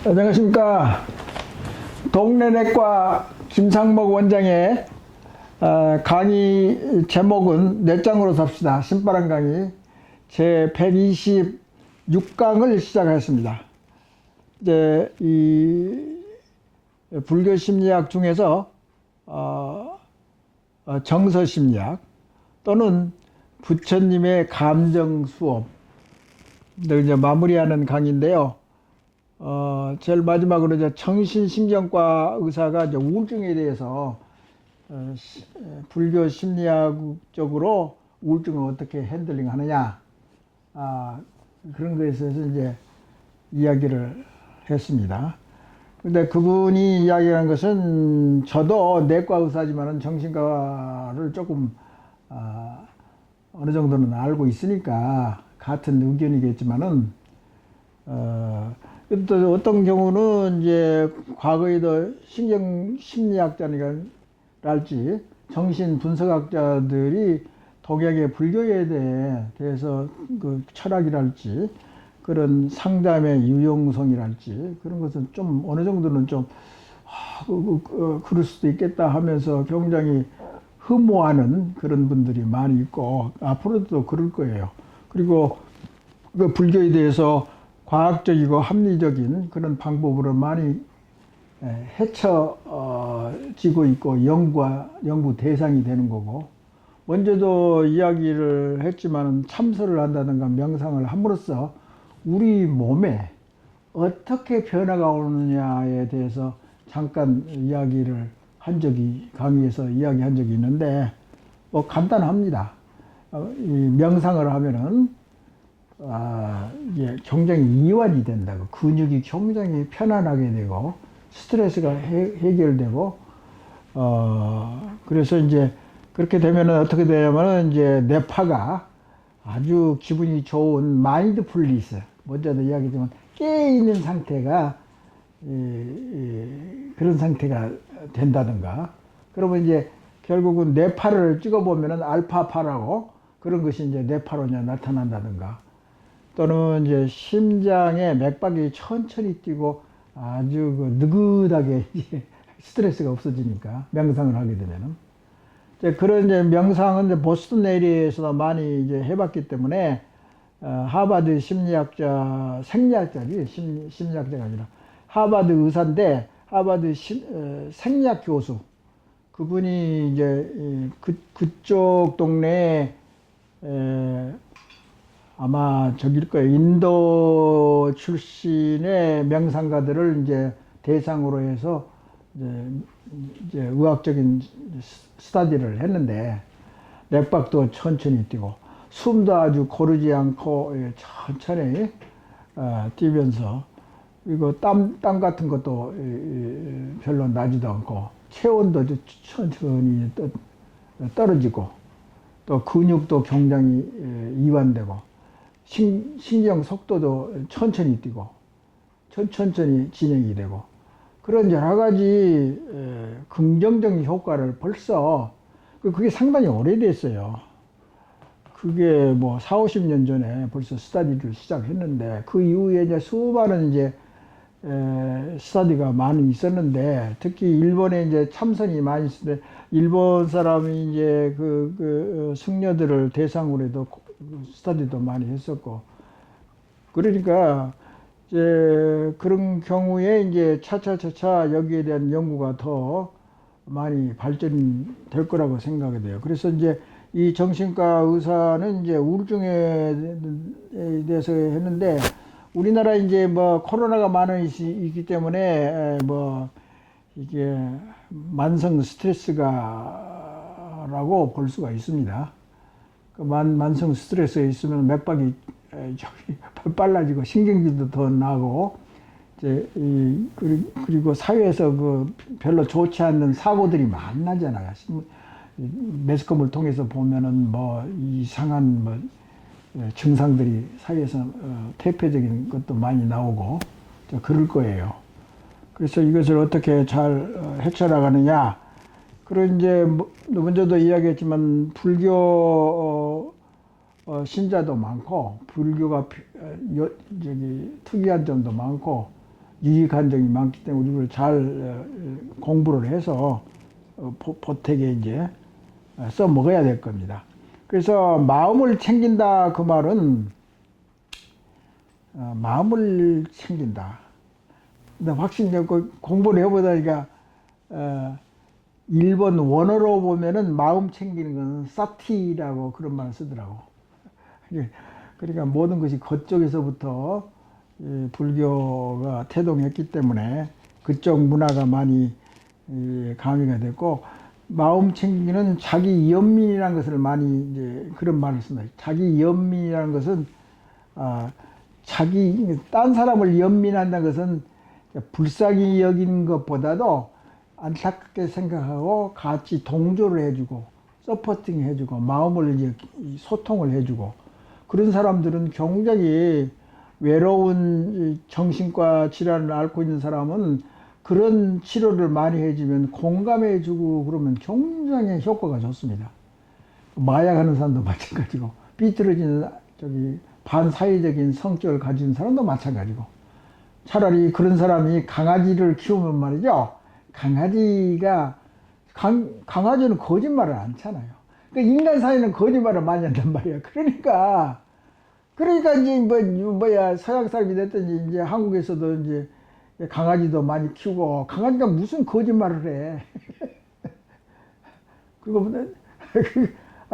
안녕하십니까. 동네내과 김상목 원장의 강의 제목은 넷장으로 삽시다. 신바람 강의 제 126강을 시작하였습니다. 이제 이 불교 심리학 중에서 정서 심리학 또는 부처님의 감정 수업을 이제 마무리하는 강의인데요. 제일 마지막으로 이제 정신신경과 의사가 이제 우울증에 대해서 불교 심리학적으로 우울증을 어떻게 핸들링 하느냐, 그런 것에 대해서 이제 이야기를 했습니다. 근데 그분이 이야기한 것은 저도 내과 의사지만은 정신과를 조금, 어느 정도는 알고 있으니까 같은 의견이겠지만은, 또 어떤 경우는 이제 과거에도 신경심리학자랄지 정신 분석학자들이 동양의 불교에 대해서 그 철학이랄지 그런 상담의 유용성이랄지 그런 것은 좀 어느 정도는 좀 그럴 수도 있겠다 하면서 굉장히 흠모하는 그런 분들이 많이 있고 앞으로도 그럴 거예요. 그리고 그 불교에 대해서 과학적이고 합리적인 그런 방법으로 많이 헤쳐지고 있고 연구 대상이 되는 거고, 먼저도 이야기를 했지만 참선을 한다든가 명상을 함으로써 우리 몸에 어떻게 변화가 오느냐에 대해서 잠깐 이야기를 한 적이, 강의에서 이야기한 적이 있는데, 뭐 간단합니다. 이 명상을 하면은 이게 굉장히 이완이 된다고. 근육이 굉장히 편안하게 되고, 스트레스가 해결되고, 그래서 이제 그렇게 되면은 어떻게 되냐면은 이제 뇌파가 아주 기분이 좋은 마인드풀리스, 먼저도 이야기했지만 깨있는 상태가, 그런 상태가 된다든가, 그러면 이제 결국은 뇌파를 찍어보면은 알파파라고 그런 것이 이제 뇌파로 이제 나타난다든가, 또는 이제 심장에 맥박이 천천히 뛰고 아주 그 느긋하게 이제 스트레스가 없어지니까 명상을 하게 되면은, 이제 그런 이제 명상은 이제 보스턴 에리에서도 많이 이제 해봤기 때문에 하버드 심리학자, 생리학자지 심리학자가 아니라 하버드 의사인데 하버드 생리학 교수, 그분이 이제 그쪽 동네에 아마 저길 거예요. 인도 출신의 명상가들을 이제 대상으로 해서 이제 의학적인 스터디를 했는데, 맥박도 천천히 뛰고 숨도 아주 고르지 않고 천천히 뛰면서, 그리고 땀 같은 것도 별로 나지도 않고 체온도 천천히 떨어지고, 또 근육도 굉장히 이완되고 신경 속도도 천천히 뛰고 천천히 진행이 되고, 그런 여러 가지 긍정적인 효과를 벌써, 그게 상당히 오래됐어요. 그게 뭐 4, 50년 전에 벌써 스터디를 시작했는데, 그 이후에 이제 수많은 이제 스터디가 많이 있었는데, 특히 일본에 이제 참선이 많이 있었는데, 일본 사람이 이제 그 승려들을 대상으로 해도 스터디도 많이 했었고, 그러니까 이제 그런 경우에 이제 차차차차 여기에 대한 연구가 더 많이 발전될 거라고 생각이 돼요. 그래서 이제 이 정신과 의사는 이제 우울증에 대해서 했는데, 우리나라 이제 뭐 코로나가 많이 있기 때문에 뭐 이게 만성 스트레스가라고 볼 수가 있습니다. 그 만성 스트레스에 있으면 맥박이 빨라지고 신경질도 더 나고, 이제 그리고 사회에서 그 별로 좋지 않는 사고들이 많나잖아요. 매스컴을 통해서 보면은 뭐 이상한 뭐 증상들이 사회에서 태폐적인 것도 많이 나오고 그럴 거예요. 그래서 이것을 어떻게 잘 헤쳐나가느냐, 그리고 이제 먼저도 이야기했지만 불교 신자도 많고 불교가 저기 특이한 점도 많고 유익한 점이 많기 때문에 우리를 잘 공부를 해서 보태게 이제 써 먹어야 될 겁니다. 그래서 마음을 챙긴다 그 말은 마음을 챙긴다. 근데 확실히 공부를 해보다니까 일본 원어로 보면은 마음 챙기는 건 사티라고 그런 말을 쓰더라고. 그러니까 모든 것이 그쪽에서부터 불교가 태동했기 때문에 그쪽 문화가 많이 가미가 됐고, 마음 챙기는 자기 연민이라는 것을 많이 이제 그런 말을 쓴다. 자기 연민이라는 것은 딴 사람을 연민한다는 것은 불쌍히 여기는 것보다도 안타깝게 생각하고 같이 동조를 해주고 서포팅 해주고 마음을 이제 소통을 해주고, 그런 사람들은 굉장히 외로운 정신과 질환을 앓고 있는 사람은 그런 치료를 많이 해주면 공감해주고 그러면 굉장히 효과가 좋습니다. 마약하는 사람도 마찬가지고 삐뚤어진 반사회적인 성격을 가진 사람도 마찬가지고, 차라리 그런 사람이 강아지를 키우면 말이죠. 강아지는 거짓말을 안 하잖아요. 그러니까 인간 사회는 거짓말을 많이 한단 말이야. 그러니까 이제 서양 사람이 됐든지 이제 한국에서도 이제 강아지도 많이 키우고, 강아지가 무슨 거짓말을 해.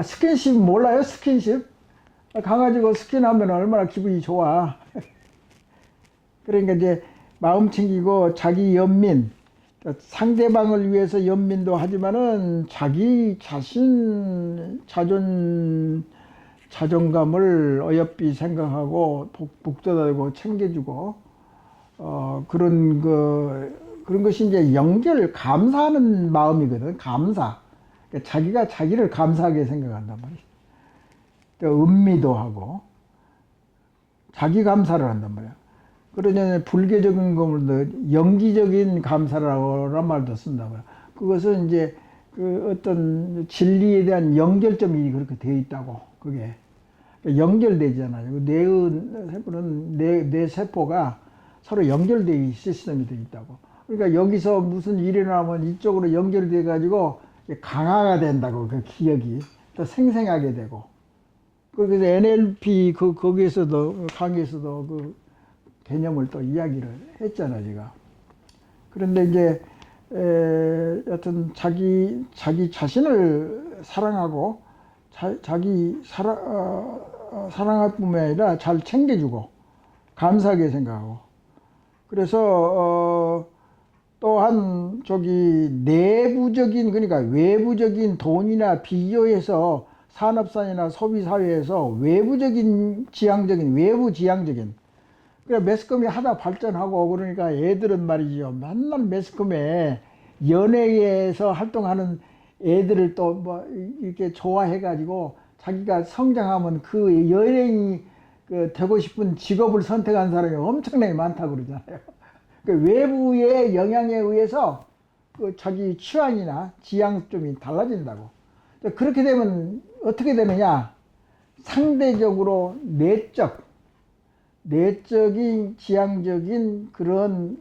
스킨십 몰라요? 스킨십? 강아지가 스킨하면 얼마나 기분이 좋아. 그러니까 이제 마음 챙기고 자기 연민, 상대방을 위해서 연민도 하지만은 자기 자신 자존감을 어여삐 생각하고 북돋아주고 챙겨주고 그런 것이 이제 감사하는 마음이거든. 감사. 그러니까 자기가 자기를 감사하게 생각한단 말이야. 또 음미도 하고 자기 감사를 한단 말이야. 그러냐 불교적인 것도 영지적인 감사라는 말도 쓴다고요. 그것은 이제 어떤 진리에 대한 연결점이 그렇게 되어 있다고. 그게 연결되잖아요. 뇌의 세포는 뇌 세포가 서로 연결되어 시스템이 되어 있다고. 그러니까 여기서 무슨 일이 나면 이쪽으로 연결돼 가지고 강화가 된다고. 그 기억이 또 생생하게 되고. 그래서 NLP 거기에서도 강의에서도 그 개념을 또 이야기를 했잖아, 제가. 그런데 이제 여튼 자기 자신을 사랑하고 사랑할 뿐만 아니라 잘 챙겨주고 감사하게 생각하고, 그래서 또한 내부적인, 그러니까 외부적인 돈이나 비교해서 산업사회나 소비사회에서 외부 지향적인, 그러니까 매스컴이 하다 발전하고 그러니까 애들은 말이죠. 맨날 매스컴에 연예계에서 활동하는 애들을 또 이렇게 좋아해가지고 자기가 성장하면 그 연예인이 되고 싶은 직업을 선택한 사람이 엄청나게 많다고 그러잖아요. 그 외부의 영향에 의해서 자기 취향이나 지향점이 달라진다고. 그렇게 되면 어떻게 되느냐? 상대적으로 내적인 지향적인 그런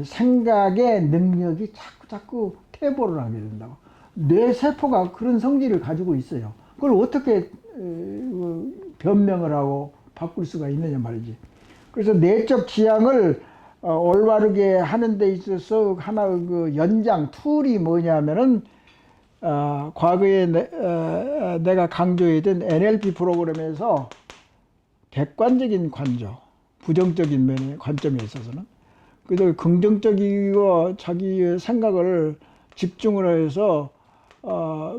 생각의 능력이 자꾸 퇴보를 하게 된다고. 뇌 세포가 그런 성질을 가지고 있어요. 그걸 어떻게 변명을 하고 바꿀 수가 있느냐 말이지. 그래서 내적 지향을 올바르게 하는 데 있어서 하나 연장 툴이 뭐냐면은 과거에 내가 강조했던 NLP 프로그램에서 객관적인 관조, 부정적인 면의 관점에 있어서는, 그래서 긍정적이고 자기의 생각을 집중을 해서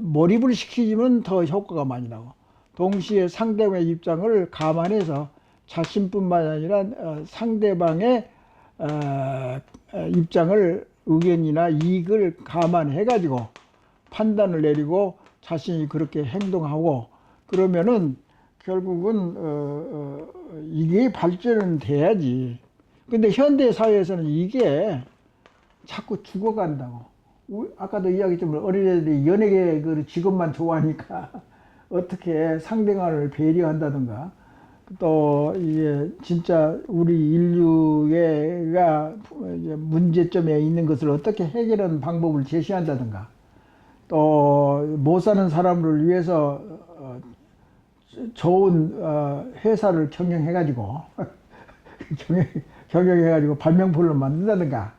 몰입을 시키면 더 효과가 많이 나고, 동시에 상대방의 입장을 감안해서 자신뿐만 아니라 상대방의 입장을, 의견이나 이익을 감안해 가지고 판단을 내리고 자신이 그렇게 행동하고, 그러면은 결국은 이게 발전은 돼야지. 근데 현대 사회에서는 이게 자꾸 죽어간다고. 아까도 이야기했지만 어린애들이 연예계 그 직업만 좋아하니까 어떻게 상대방을 배려한다든가 또 이게 진짜 우리 인류가 문제점에 있는 것을 어떻게 해결하는 방법을 제시한다든가 또 못 사는 사람을 위해서 좋은 회사를 경영해가지고 경영해가지고 발명품을 만든다든가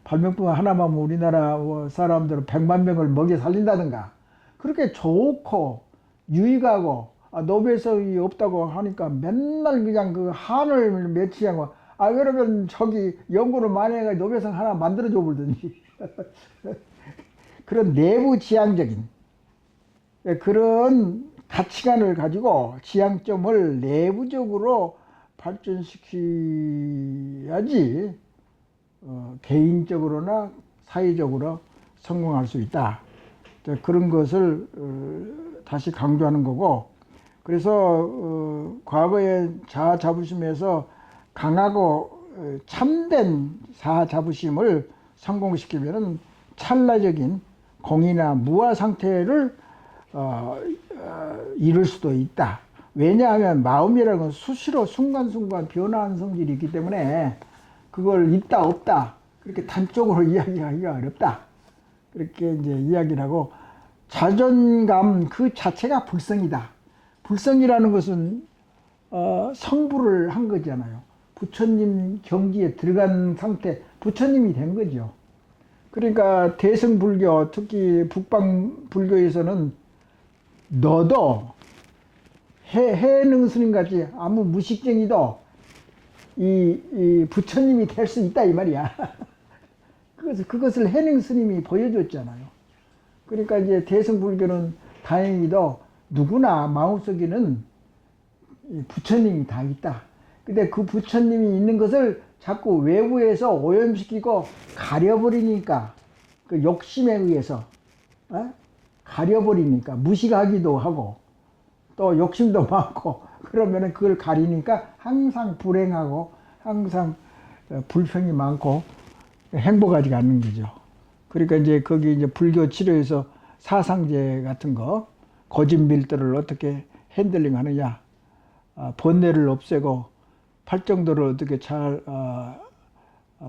발명품 하나만 우리나라 사람들은 100만 명을 먹여 살린다든가 그렇게 좋고 유익하고 노벨상이 없다고 하니까 맨날 그냥 그 한을 맺히고 그러면 저기 연구를 많이 해가지고 노벨상 하나 만들어줘 보든지 그런 내부 지향적인 그런 가치관을 가지고 지향점을 내부적으로 발전시켜야지 개인적으로나 사회적으로 성공할 수 있다. 그런 것을 다시 강조하는 거고 그래서 과거의 자아 자부심에서 강하고 참된 자아 자부심을 성공시키면은 찰나적인 공의나 무아 상태를 이룰 수도 있다. 왜냐하면 마음이라는 건 수시로 순간순간 변화하는 성질이 있기 때문에 그걸 있다 없다 그렇게 단적으로 이야기하기가 어렵다. 그렇게 이제 이야기를 하고 자존감 그 자체가 불성이다. 불성이라는 것은 성불을 한 거잖아요. 부처님 경지에 들어간 상태, 부처님이 된 거죠. 그러니까 대승불교, 특히 북방불교에서는 너도 해능 스님같이 아무 무식쟁이도 이 부처님이 될 수 있다 이 말이야. 그것을 해능 스님이 보여줬잖아요. 그러니까 이제 대승불교는 다행히도 누구나 마음속에는 부처님이 다 있다. 근데 그 부처님이 있는 것을 자꾸 외부에서 오염시키고 가려버리니까 그 욕심에 의해서 가려버리니까 무식하기도 하고 또 욕심도 많고 그러면은 그걸 가리니까 항상 불행하고 항상 불평이 많고 행복하지가 않는 거죠. 그러니까 이제 거기 이제 불교 치료에서 사상제 같은 거 고집밀도를 어떻게 핸들링 하느냐 번뇌를 없애고 팔정도를 어떻게 잘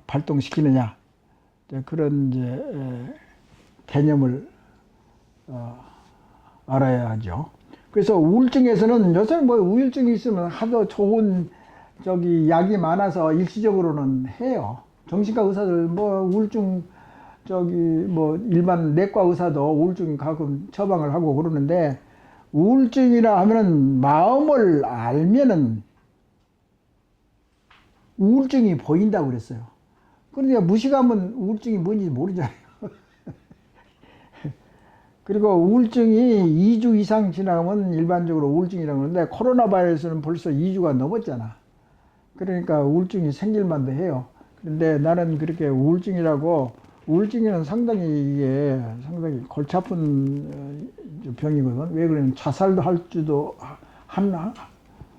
발동시키느냐 그런 이제 개념을 알아야 하죠. 그래서 우울증에서는 요새는 뭐 우울증이 있으면 하도 좋은 저기 약이 많아서 일시적으로는 해요. 정신과 의사들 뭐 우울증 저기 뭐 일반 내과 의사도 우울증 가끔 처방을 하고 그러는데 우울증이라 하면은 마음을 알면은 우울증이 보인다고 그랬어요. 그러니까 무식하면 우울증이 뭔지 모르잖아요. 그리고 우울증이 2주 이상 지나면 일반적으로 우울증이라고 하는데 코로나 바이러스는 벌써 2주가 넘었잖아. 그러니까 우울증이 생길 만도 해요. 그런데 나는 그렇게 우울증에는 상당히 이게 상당히 골치 아픈 병이거든. 왜 그러냐면 자살도 할 줄도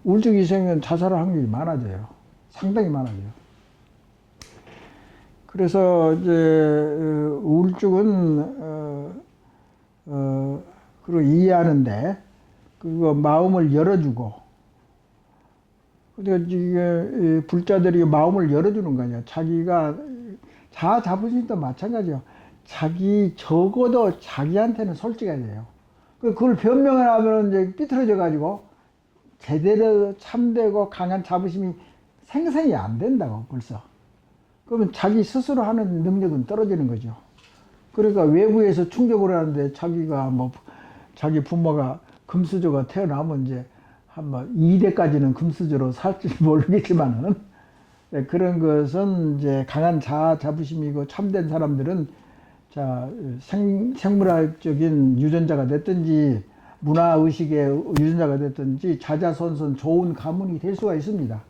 우울증이 생기면 자살할 확률이 많아져요. 상당히 많아져요. 그래서 이제 우울증은 그리고 이해하는데 그거 마음을 열어주고 그러니까 이게 불자들이 마음을 열어주는 거 아니야. 자기가 자아 자부심도 마찬가지예요. 적어도 자기한테는 솔직해야 돼요. 그걸 변명을 하면 이제 삐뚤어져 가지고 제대로 참되고 강한 자부심이 생성이 안 된다고 벌써. 그러면 자기 스스로 하는 능력은 떨어지는 거죠. 그러니까 외부에서 충격을 하는데 자기 부모가 금수저가 태어나면 이제 한번 2대까지는 금수저로 살지 모르겠지만은 그런 것은 이제 강한 자아 자부심이고 참된 사람들은 생물학적인 유전자가 됐든지 문화의식의 유전자가 됐든지 자자손손 좋은 가문이 될 수가 있습니다.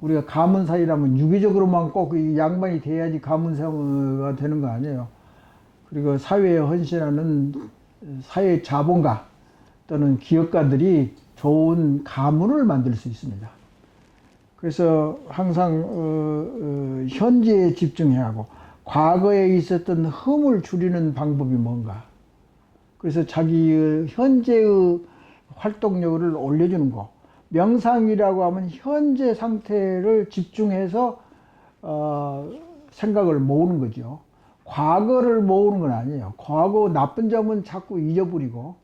우리가 가문사이라면 유기적으로만 꼭 양반이 돼야지 가문사가 되는 거 아니에요. 그리고 사회에 헌신하는 사회 자본가 또는 기업가들이 좋은 가문을 만들 수 있습니다. 그래서 항상 현재에 집중해야 하고 과거에 있었던 흠을 줄이는 방법이 뭔가. 그래서 자기의 현재의 활동력을 올려주는 거. 명상이라고 하면 현재 상태를 집중해서 생각을 모으는 거죠. 과거를 모으는 건 아니에요. 과거 나쁜 점은 자꾸 잊어버리고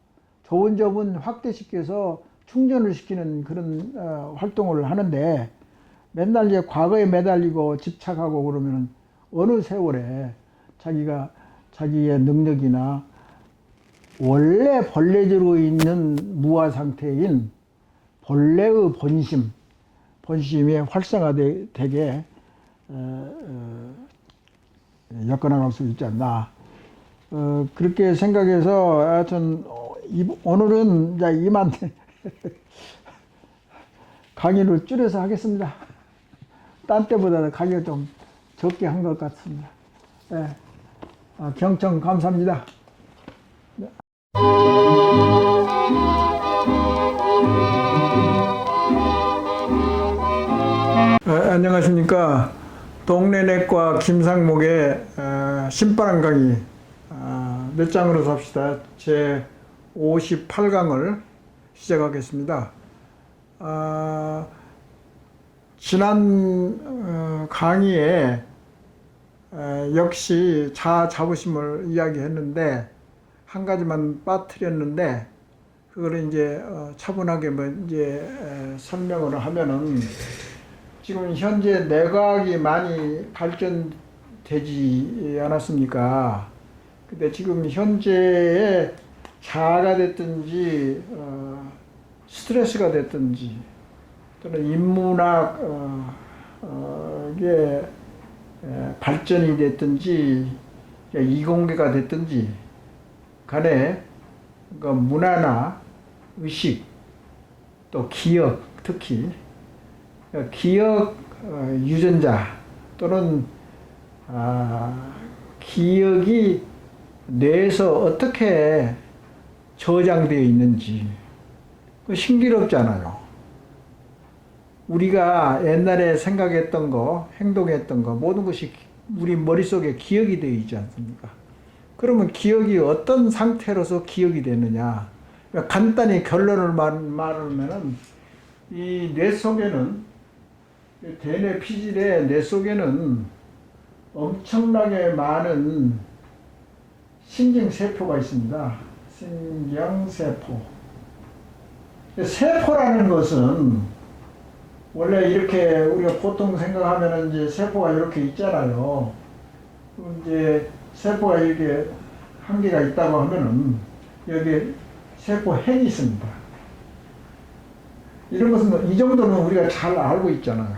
좋은 점은 확대시켜서 충전을 시키는 그런 활동을 하는데, 맨날 이제 과거에 매달리고 집착하고 그러면 어느 세월에 자기가 자기의 능력이나 원래 본래대로 있는 무아 상태인 본래의 본심이 활성화되게 엮어나갈 수 있지 않나. 그렇게 생각해서 하여튼 오늘은 이제 이만 강의를 줄여서 하겠습니다. 딴 때보다는 강의가 좀 적게 한 것 같습니다. 네. 경청 감사합니다. 네. 안녕하십니까. 동네내과 김상목의 신바람 강의 몇 장으로 삽시다. 제 58강을 시작하겠습니다. 지난 강의에 역시 자아 자부심을 이야기했는데 한 가지만 빠뜨렸는데, 그걸 이제 차분하게 이제 설명을 하면은, 지금 현재 뇌과학이 많이 발전되지 않았습니까? 근데 지금 현재의 자아가 됐든지 스트레스가 됐든지 또는 인문학 이게 발전이 됐든지 이공계가 됐든지 간에, 그러니까 문화나 의식 또 기억, 특히 기억 유전자 또는 기억이 뇌에서 어떻게 저장되어 있는지 신기롭잖아요. 우리가 옛날에 생각했던 거, 행동했던 거, 모든 것이 우리 머릿속에 기억이 되어 있지 않습니까? 그러면 기억이 어떤 상태로서 기억이 되느냐? 그러니까 간단히 결론을 말하면은, 이 뇌 속에는, 대뇌 피질의 뇌 속에는 엄청나게 많은 신경세포가 있습니다. 신경세포. 세포라는 것은 원래 이렇게 우리가 보통 생각하면 이제 세포가 이렇게 있잖아요. 이제 세포가 이렇게 한 개가 있다고 하면은 여기 세포핵이 있습니다. 이런 것은 이 정도는 우리가 잘 알고 있잖아요.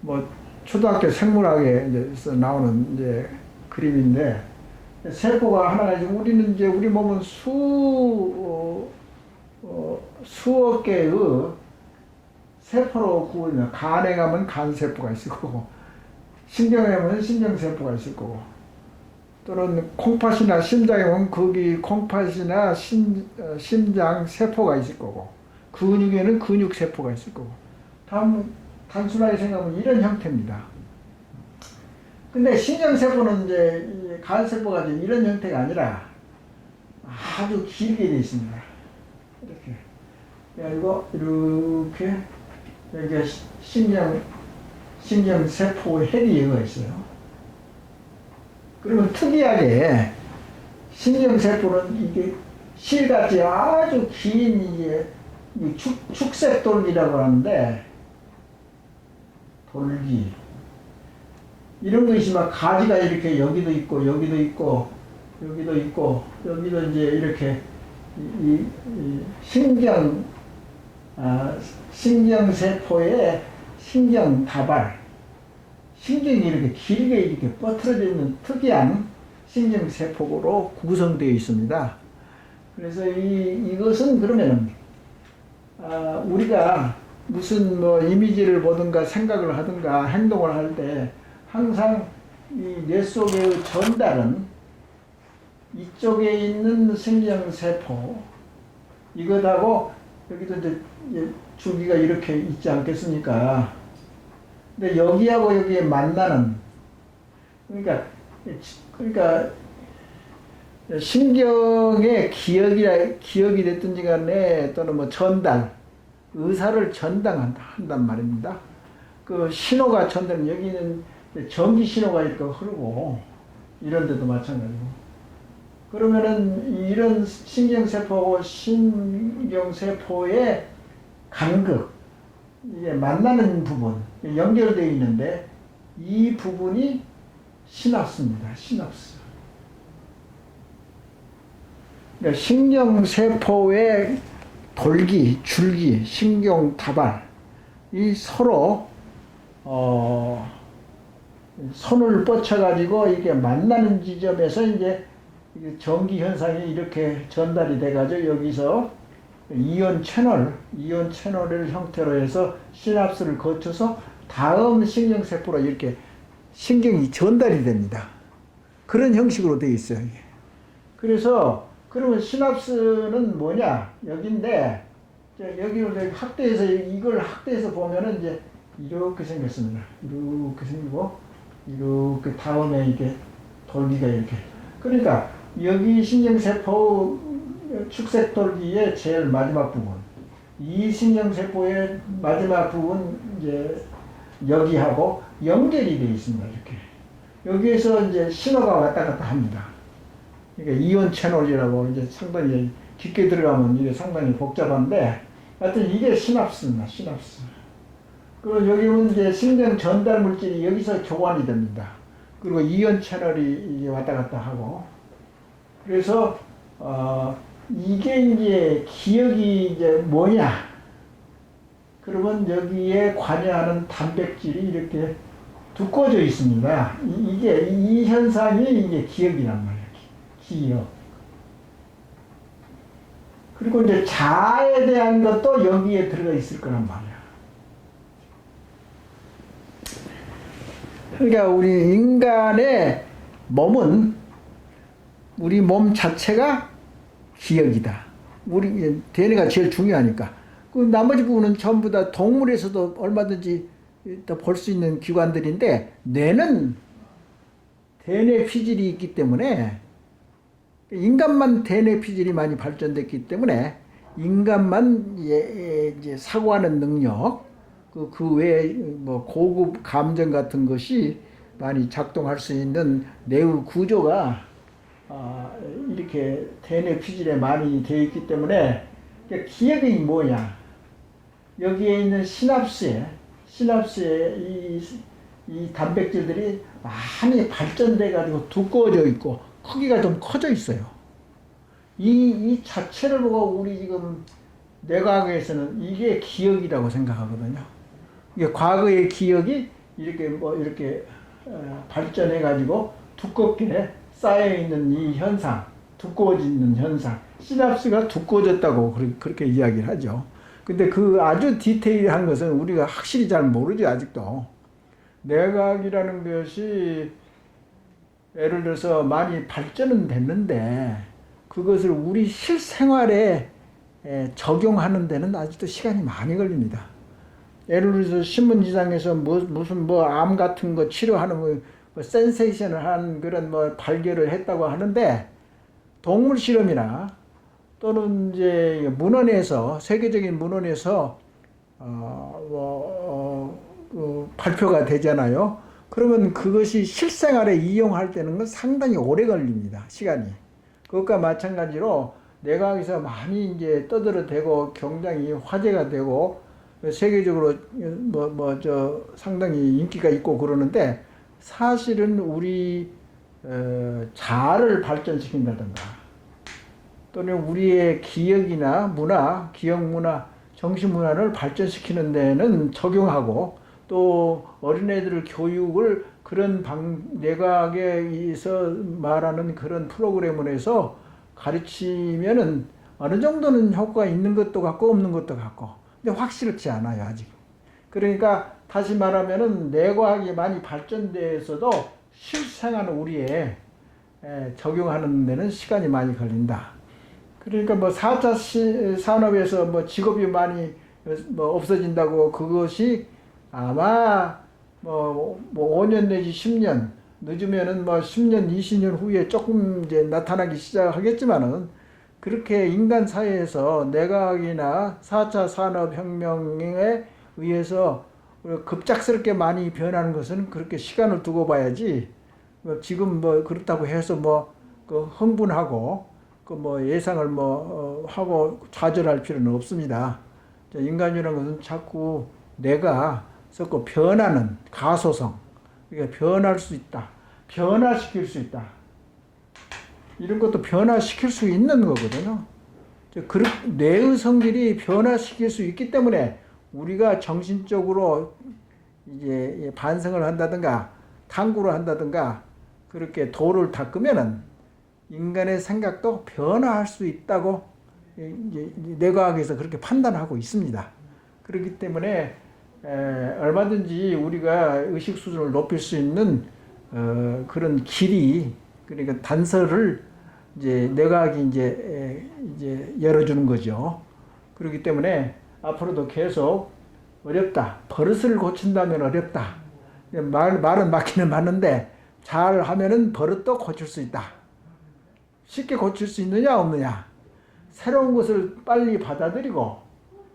뭐 초등학교 생물학에 이제 나오는 이제 그림인데, 세포가 하나가 있고, 우리는 이제 우리 몸은 수억 개의 세포로 구분해요. 간에 가면 간세포가 있을 거고, 신경에 가면 신경세포가 있을 거고, 또는 콩팥이나 심장에 가면 거기 콩팥이나 심장 세포가 있을 거고, 근육에는 근육세포가 있을 거고, 단순하게 생각하면 이런 형태입니다. 근데 신경세포는 이제 간세포가 이제 이런 형태가 아니라 아주 길게 되어 있습니다. 이렇게. 그리고 이렇게 여기가 신경세포 핵이 여기가 있어요. 그러면 특이하게 신경세포는 이게 실같이 아주 긴 이게 축색돌기라고 하는데, 돌기. 이런 것이 막 가지가 이렇게 여기도 있고, 여기도 있고, 여기도 있고, 여기도 이제 이렇게 이 신경세포의 신경다발, 신경이 이렇게 길게 이렇게 뻗어져 있는 특이한 신경세포로 구성되어 있습니다. 그래서 이것은 그러면은, 우리가 무슨 뭐 이미지를 보든가 생각을 하든가 행동을 할 때 항상 이 뇌 속의 전달은 이쪽에 있는 신경세포, 이것하고 여기도 이제 줄기가 이렇게 있지 않겠습니까? 근데 여기하고 여기에 만나는 그러니까 신경의 기억이 됐든지 간에 또는 뭐 전달, 의사를 한단 말입니다. 그 신호가 전달은 여기는 전기 신호가 이렇게 흐르고 이런 데도 마찬가지고. 그러면은 이런 신경세포의 간극, 이게 만나는 부분, 연결되어 있는데 이 부분이 시납스입니다. 시납스. 그러니까 신경세포의 돌기, 줄기, 신경다발, 이 서로 손을 뻗쳐가지고 이게 만나는 지점에서 이제 전기 현상이 이렇게 전달이 돼가지고 여기서 이온 채널을 형태로 해서 시납스를 거쳐서 다음 신경세포로 이렇게 신경이 전달이 됩니다. 그런 형식으로 되어 있어요. 이게. 그래서 그러면 시납스는 뭐냐? 여기인데 여기로 이걸 확대해서 보면은 이제 이렇게 생겼습니다. 이렇게 생기고 이렇게 다음에 이게 돌기가 이렇게. 그러니까 여기 신경세포 축색돌기의 제일 마지막 부분, 이 신경세포의 마지막 부분 이제 여기하고 연결이 되어 있습니다. 이렇게 여기에서 이제 신호가 왔다 갔다 합니다. 그러니까 이온 채널이라고 이제 상당히 깊게 들어가면 이게 상당히 복잡한데, 하여튼 이게 시납스입니다. 시납스. 그리고 여기 보면 이제 신경 전달 물질이 여기서 교환이 됩니다. 그리고 이온 채널이 이제 왔다 갔다 하고, 그래서 이게 이제 기억이 이제 뭐냐? 그러면 여기에 관여하는 단백질이 이렇게 두꺼워져 있습니다. 이 현상이 이게 기억이란 말이에요. 기억. 그리고 이제 자아에 대한 것도 여기에 들어가 있을 거란 말이야. 그러니까 우리 인간의 몸은, 우리 몸 자체가 기억이다. 우리 DNA가 제일 중요하니까. 그 나머지 부분은 전부 다 동물에서도 얼마든지 볼 수 있는 기관들인데, 뇌는 DNA 피질이 있기 때문에, 인간만 DNA 피질이 많이 발전됐기 때문에 인간만 이제 사고하는 능력, 그 외에 뭐 고급 감정 같은 것이 많이 작동할 수 있는 뇌의 구조가 이렇게 DNA 피질에 많이 되어 있기 때문에, 기억이 뭐냐? 여기에 있는 시납스에 이 단백질들이 많이 발전돼 가지고 두꺼워져 있고 크기가 좀 커져 있어요. 이 자체를 보고 우리 지금 뇌과학에서는 이게 기억이라고 생각하거든요. 이게 과거의 기억이 이렇게 발전해 가지고 두껍게 쌓여 있는 이 현상, 두꺼워지는 현상, 시납스가 두꺼워졌다고 그렇게 이야기를 하죠. 근데 그 아주 디테일한 것은 우리가 확실히 잘 모르죠, 아직도. 뇌과학이라는 것이 예를 들어서 많이 발전은 됐는데 그것을 우리 실생활에 적용하는 데는 아직도 시간이 많이 걸립니다. 예를 들어서 신문지상에서 무슨 암 같은 거 치료하는 뭐 센세이션을 한 그런 뭐 발견을 했다고 하는데, 동물 실험이나 또는 이제 문헌에서, 세계적인 문헌에서 발표가 되잖아요. 그러면 그것이 실생활에 이용할 때는 상당히 오래 걸립니다. 시간이. 그것과 마찬가지로 뇌과학에서 많이 이제 떠들어대고 굉장히 화제가 되고 세계적으로 상당히 인기가 있고 그러는데, 사실은 우리 자아를 발전시킨다든가 또는 우리의 기억이나 문화, 기억 문화, 정신 문화를 발전시키는 데는 적용하고, 또 어린애들 교육을 그런 뇌과학에서 말하는 그런 프로그램을 해서 가르치면은 어느 정도는 효과가 있는 것도 같고 없는 것도 같고, 근데 확실치 않아요, 아직. 그러니까 다시 말하면은 뇌과학이 많이 발전돼서도 실생활 우리에 적용하는 데는 시간이 많이 걸린다. 그러니까 뭐 4차 산업에서 뭐 직업이 많이 뭐 없어진다고, 그것이 아마 뭐 5년 내지 10년 늦으면은 뭐 10년, 20년 후에 조금 이제 나타나기 시작하겠지만은 그렇게 인간 사회에서 내각이나 4차 산업혁명에 의해서 급작스럽게 많이 변하는 것은 그렇게 시간을 두고 봐야지 지금 뭐 그렇다고 해서 그 흥분하고 그 예상을 하고 좌절할 필요는 없습니다. 인간이라는 것은 자꾸 내가 자꾸 변하는 가소성, 그러니까 변할 수 있다, 변화시킬 수 있다. 이런 것도 변화시킬 수 있는 거거든요. 뇌의 성질이 변화시킬 수 있기 때문에 우리가 정신적으로 이제 반성을 한다든가 탐구를 한다든가 그렇게 도를 닦으면은 인간의 생각도 변화할 수 있다고 이제 뇌과학에서 그렇게 판단하고 있습니다. 그렇기 때문에 얼마든지 우리가 의식 수준을 높일 수 있는 그런 길이, 그러니까 단서를 이제 뇌과학이 이제 열어주는 거죠. 그렇기 때문에 앞으로도 계속 어렵다. 버릇을 고친다면 어렵다. 말은 맞기는 맞는데 잘 하면은 버릇도 고칠 수 있다. 쉽게 고칠 수 있느냐 없느냐. 새로운 것을 빨리 받아들이고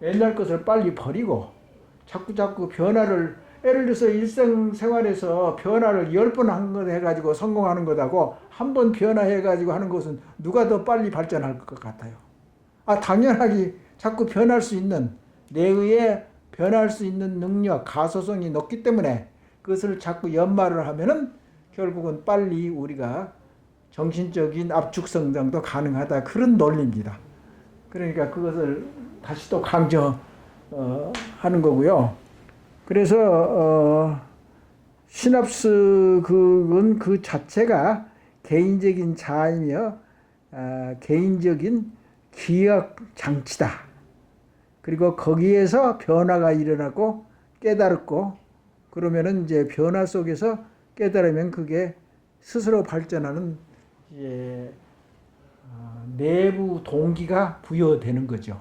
옛날 것을 빨리 버리고 자꾸 변화를, 예를 들어서 일생생활에서 변화를 10번 한 것 해가지고 성공하는 것하고 한 번 변화해가지고 하는 것은 누가 더 빨리 발전할 것 같아요? 당연하게 자꾸 변할 수 있는, 내의에 변할 수 있는 능력, 가소성이 높기 때문에 그것을 자꾸 연마를 하면은 결국은 빨리 우리가 정신적인 압축 성장도 가능하다. 그런 논리입니다. 그러니까 그것을 다시 또 강조하는 거고요. 그래서 시납스 그건 그 자체가 개인적인 자아이며 개인적인 기억 장치다. 그리고 거기에서 변화가 일어나고 깨달았고 그러면은 이제 변화 속에서 깨달으면 그게 스스로 발전하는 내부 동기가 부여되는 거죠.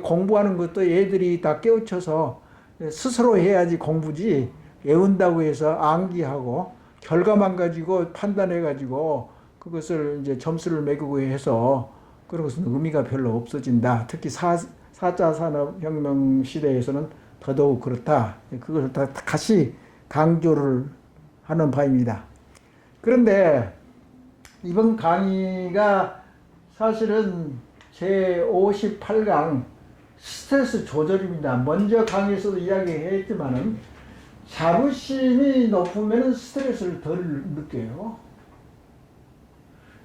공부하는 것도 애들이 다 깨우쳐서 스스로 해야지 공부지, 외운다고 해서 암기하고 결과만 가지고 판단해 가지고 그것을 이제 점수를 매기고 해서 그런 것은 의미가 별로 없어진다. 특히 4차 산업혁명 시대에서는 더더욱 그렇다. 그것을 다시 강조를 하는 바입니다. 그런데 이번 강의가 사실은 제58강 스트레스 조절입니다. 먼저 강의에서도 이야기했지만은 자부심이 높으면 스트레스를 덜 느껴요.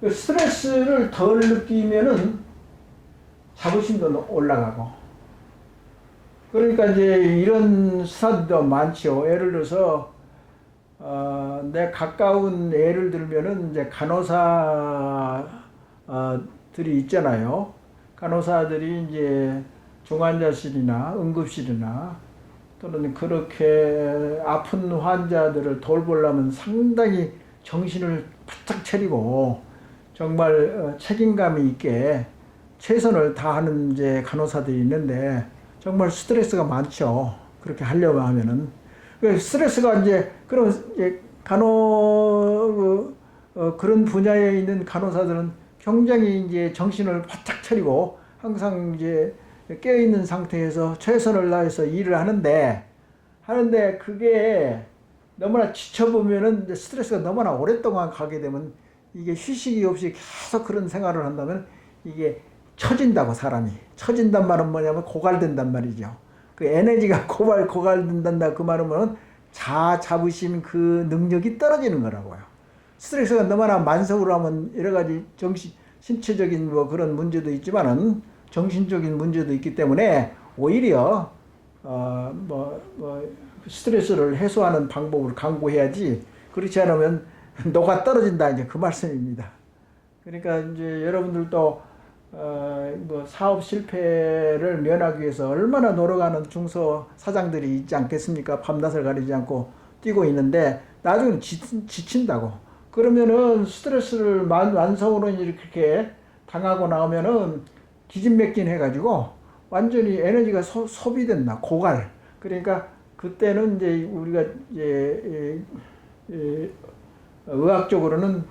스트레스를 덜 느끼면은 자부심도 올라가고. 그러니까 이제 이런 수사도 많죠. 예를 들어서 내 가까운 예를 들면은 이제 간호사들이 있잖아요. 간호사들이 이제 중환자실이나 응급실이나 또는 그렇게 아픈 환자들을 돌보려면 상당히 정신을 바짝 차리고 정말 책임감이 있게 최선을 다하는 이제 간호사들이 있는데 정말 스트레스가 많죠. 그렇게 하려고 하면은. 스트레스가 이제 그런 그런 분야에 있는 간호사들은 굉장히 이제 정신을 바짝 차리고 항상 이제 깨어 있는 상태에서 최선을 다해서 일을 하는데 그게 너무나 지쳐보면은 스트레스가 너무나 오랫동안 가게 되면 이게 휴식이 없이 계속 그런 생활을 한다면 이게 처진다고, 사람이. 처진단 말은 뭐냐면 고갈된단 말이죠. 그 에너지가 고갈된다 그 말은 자부심 그 능력이 떨어지는 거라고요. 스트레스가 너무나 만성으로 하면 여러 가지 신체적인 그런 문제도 있지만은 정신적인 문제도 있기 때문에 오히려 스트레스를 해소하는 방법을 강구해야지, 그렇지 않으면 녹아 떨어진다, 이제 그 말씀입니다. 그러니까 이제 여러분들도 사업 실패를 면하기 위해서 얼마나 노력하는 중소 사장들이 있지 않겠습니까? 밤낮을 가리지 않고 뛰고 있는데 나중에 지친다고. 그러면은 스트레스를 만성으로 이렇게 당하고 나오면은 기진맥진 해가지고 완전히 에너지가 소비된다. 고갈. 그러니까 그때는 이제 우리가 의학적으로는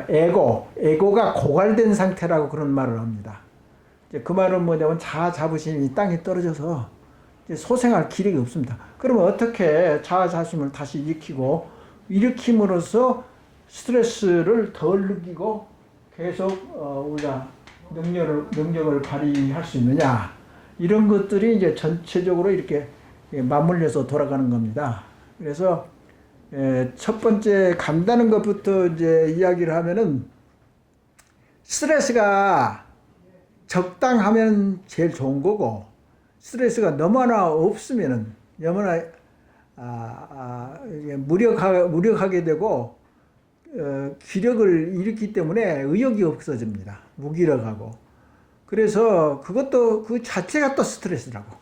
에고가 고갈된 상태라고 그런 말을 합니다. 이제 그 말은 뭐냐면 자아 자부심이 땅에 떨어져서 이제 소생할 기력이 없습니다. 그러면 어떻게 자아 자부심을 다시 일으킴으로써 스트레스를 덜 느끼고 계속 우리가 능력을 발휘할 수 있느냐, 이런 것들이 이제 전체적으로 이렇게 맞물려서 돌아가는 겁니다. 그래서 첫 번째 간다는 것부터 이제 이야기를 하면은, 스트레스가 적당하면 제일 좋은 거고, 스트레스가 너무나 없으면은 너무나 무력하게 되고 기력을 잃기 때문에 의욕이 없어집니다. 무기력하고. 그래서 그것도 그 자체가 또 스트레스라고.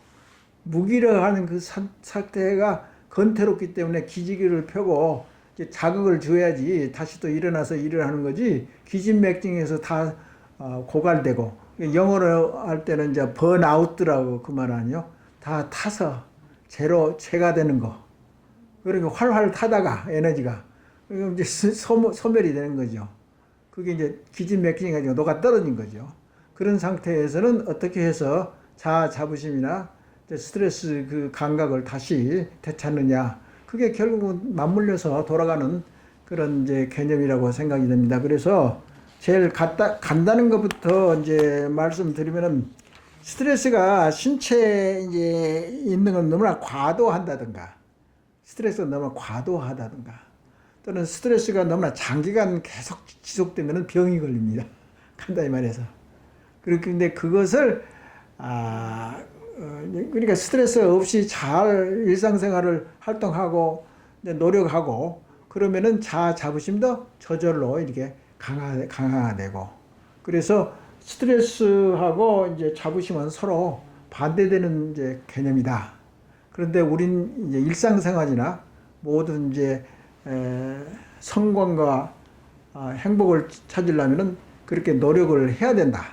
무기력하는 그 상태가 건태롭기 때문에 기지개를 펴고 이제 자극을 줘야지 다시 또 일어나서 일을 하는 거지, 기진맥진해서 다 고갈되고, 영어로 할 때는 이제 번아웃이라고 그 말 아니요? 다 타서 제가 되는 거. 그러니까 활활 타다가 에너지가 그럼 이제 소멸이 되는 거죠. 그게 이제 기진맥진이 가지고 녹아 떨어진 거죠. 그런 상태에서는 어떻게 해서 자아 자부심이나 스트레스 그 감각을 다시 되찾느냐, 그게 결국은 맞물려서 돌아가는 그런 이제 개념이라고 생각이 됩니다. 그래서 제일 간다는 것부터 이제 말씀드리면은, 스트레스가 신체에 이제 있는 건 너무나 과도하다든가, 스트레스가 너무나 과도하다든가, 또는 스트레스가 너무나 장기간 계속 지속되면 병이 걸립니다. 간단히 말해서. 그런데 그것을 그러니까 스트레스 없이 잘 일상생활을 활동하고 노력하고 그러면은 자아 자부심도 저절로 이렇게 강화되고, 그래서 스트레스하고 이제 자부심은 서로 반대되는 이제 개념이다. 그런데 우린 이제 일상생활이나 모든 이제 성공과 행복을 찾으려면은 그렇게 노력을 해야 된다.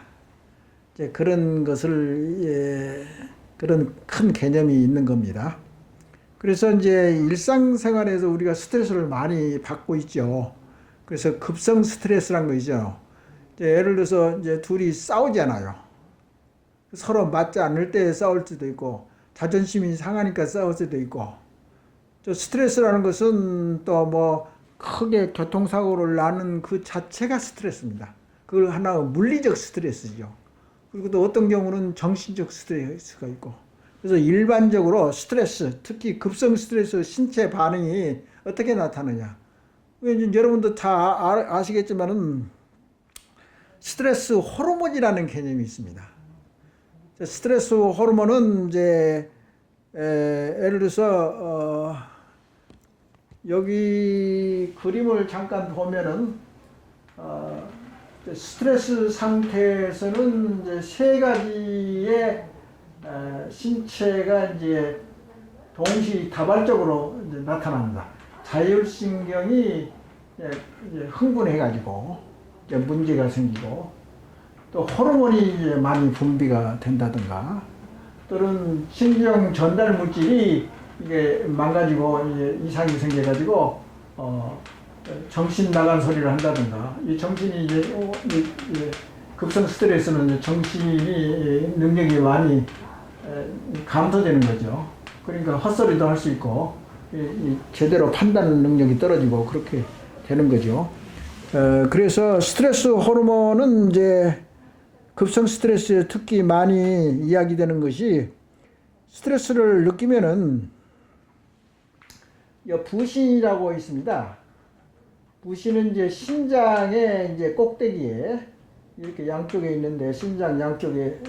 이제 그런 것을 그런 큰 개념이 있는 겁니다. 그래서 이제 일상생활에서 우리가 스트레스를 많이 받고 있죠. 그래서 급성 스트레스란 거 있죠. 예를 들어서 이제 둘이 싸우잖아요. 서로 맞지 않을 때 싸울 수도 있고, 자존심이 상하니까 싸울 수도 있고, 저 스트레스라는 것은 또 뭐 크게 교통사고를 나는 그 자체가 스트레스입니다. 그걸 하나 물리적 스트레스죠. 그리고 또 어떤 경우는 정신적 스트레스가 있고, 그래서 일반적으로 스트레스, 특히 급성 스트레스 신체 반응이 어떻게 나타나냐. 여러분도 다 아시겠지만은 스트레스 호르몬이라는 개념이 있습니다. 스트레스 호르몬은 이제 예를 들어서 여기 그림을 잠깐 보면은 스트레스 상태에서는 이제 세 가지의 신체가 이제 동시 다발적으로 이제 나타납니다. 자율신경이 이제 흥분해가지고 이제 문제가 생기고, 또 호르몬이 이제 많이 분비가 된다든가, 또는 신경 전달 물질이 이게 망가지고 이제 이상이 생겨가지고 정신 나간 소리를 한다든가, 이 정신이 이제 급성 스트레스는 이제 정신이 능력이 많이 감소되는 거죠. 그러니까 헛소리도 할 수 있고, 제대로 판단 능력이 떨어지고 그렇게 되는 거죠. 그래서 스트레스 호르몬은 이제 급성 스트레스에 특히 많이 이야기되는 것이, 스트레스를 느끼면은 부신이라고 있습니다. 부신은 이제 심장의 이제 꼭대기에 이렇게 양쪽에 있는데, 심장 양쪽에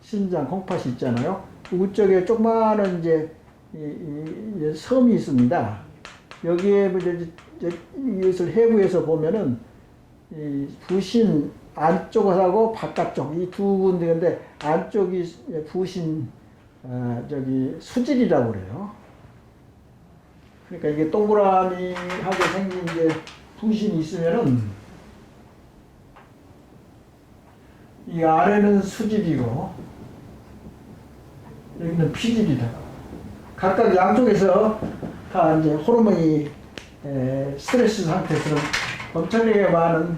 심장 콩팥이 있잖아요. 우쪽에 조그마한 이제 섬이 있습니다. 여기에 이것을 해부해서 보면은 이 부신 안쪽하고 바깥쪽 이 두 군데인데, 안쪽이 부신 수질이라고 그래요. 그러니까 이게 동그라미하게 생긴 이제 부신이 있으면은 이 아래는 수질이고 여기는 피질이다. 각각 양쪽에서 다 이제 호르몬이 스트레스 상태에서는 엄청나게 많은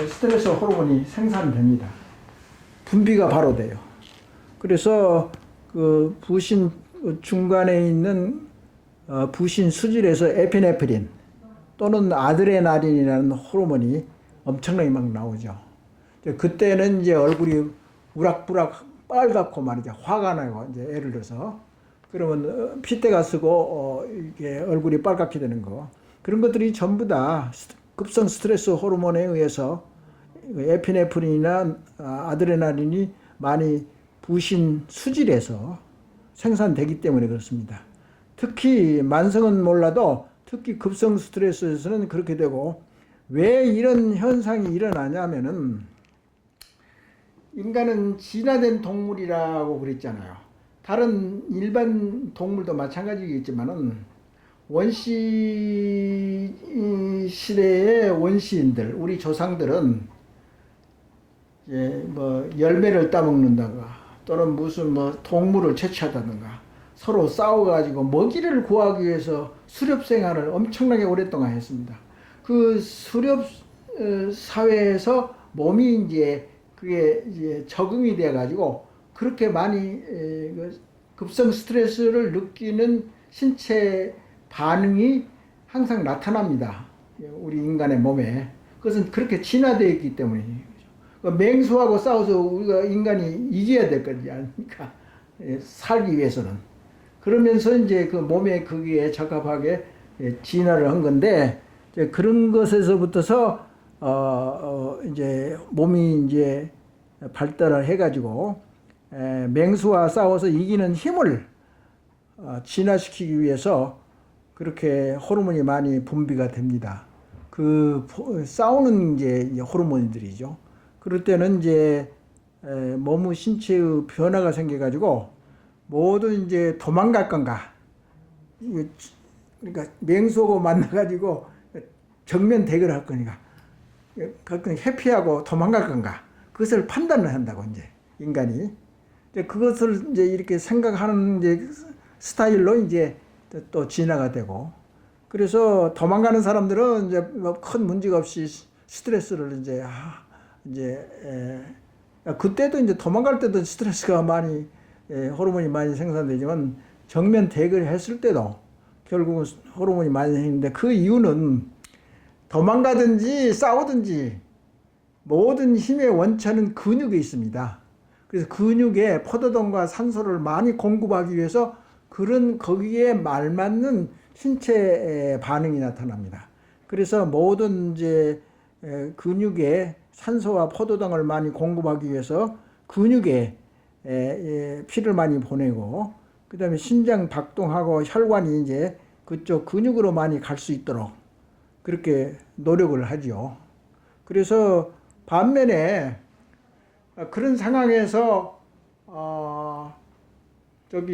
스트레스 호르몬이 생산됩니다. 분비가 바로 돼요. 그래서 그 부신 중간에 있는 부신 수질에서 에피네프린 또는 아드레날린이라는 호르몬이 엄청나게 막 나오죠. 그때는 이제 얼굴이 우락부락 빨갛고 말이죠. 화가 나고 이제 예를 들어서 그러면 핏대가 쓰고 이게 얼굴이 빨갛게 되는 거 그런 것들이 전부 다 급성 스트레스 호르몬에 의해서 에피네프린이나 아드레날린이 많이 부신 수질에서 생산되기 때문에 그렇습니다. 특히 만성은 몰라도 특히 급성 스트레스에서는 그렇게 되고 왜 이런 현상이 일어나냐면은 인간은 진화된 동물이라고 그랬잖아요. 다른 일반 동물도 마찬가지겠지만은 원시 시대의 원시인들, 우리 조상들은 뭐 열매를 따먹는다가 또는 무슨 뭐 동물을 채취하다든가 서로 싸워가지고 먹이를 구하기 위해서 수렵 생활을 엄청나게 오랫동안 했습니다. 그 수렵 사회에서 몸이 이제 그게 이제 적응이 돼 가지고 그렇게 많이 급성 스트레스를 느끼는 신체 반응이 항상 나타납니다. 우리 인간의 몸에. 그것은 그렇게 진화되어 있기 때문이죠. 맹수하고 싸워서 우리가 인간이 이겨야 될 거지 않습니까? 살기 위해서는. 그러면서 이제 그 몸의 크기에 적합하게 진화를 한 건데, 이제 그런 것에서부터서 이제 몸이 이제 발달을 해가지고 맹수와 싸워서 이기는 힘을 진화시키기 위해서 그렇게 호르몬이 많이 분비가 됩니다. 그 싸우는 이제 호르몬들이죠. 그럴 때는 이제 몸의 신체의 변화가 생겨가지고 모두 이제 도망갈 건가. 그러니까 맹수하고 만나가지고 정면 대결할 거니까 회피하고 도망갈 건가. 그것을 판단을 한다고 이제 인간이. 이제 그것을 이제 이렇게 생각하는 이제 스타일로 이제 또 진화가 되고. 그래서 도망가는 사람들은 이제 뭐 큰 문제가 없이 스트레스를 그때도 이제 도망갈 때도 스트레스가 많이 호르몬이 많이 생산되지만 정면 대결했을 때도 결국은 호르몬이 많이 생기는데 그 이유는 도망가든지 싸우든지 모든 힘의 원천은 근육에 있습니다. 그래서 근육에 포도당과 산소를 많이 공급하기 위해서 그런 거기에 말맞는 신체 반응이 나타납니다. 그래서 모든 이제 근육에 산소와 포도당을 많이 공급하기 위해서 근육에 피를 많이 보내고 그다음에 심장 박동하고 혈관이 이제 그쪽 근육으로 많이 갈 수 있도록 그렇게 노력을 하죠. 그래서 반면에 그런 상황에서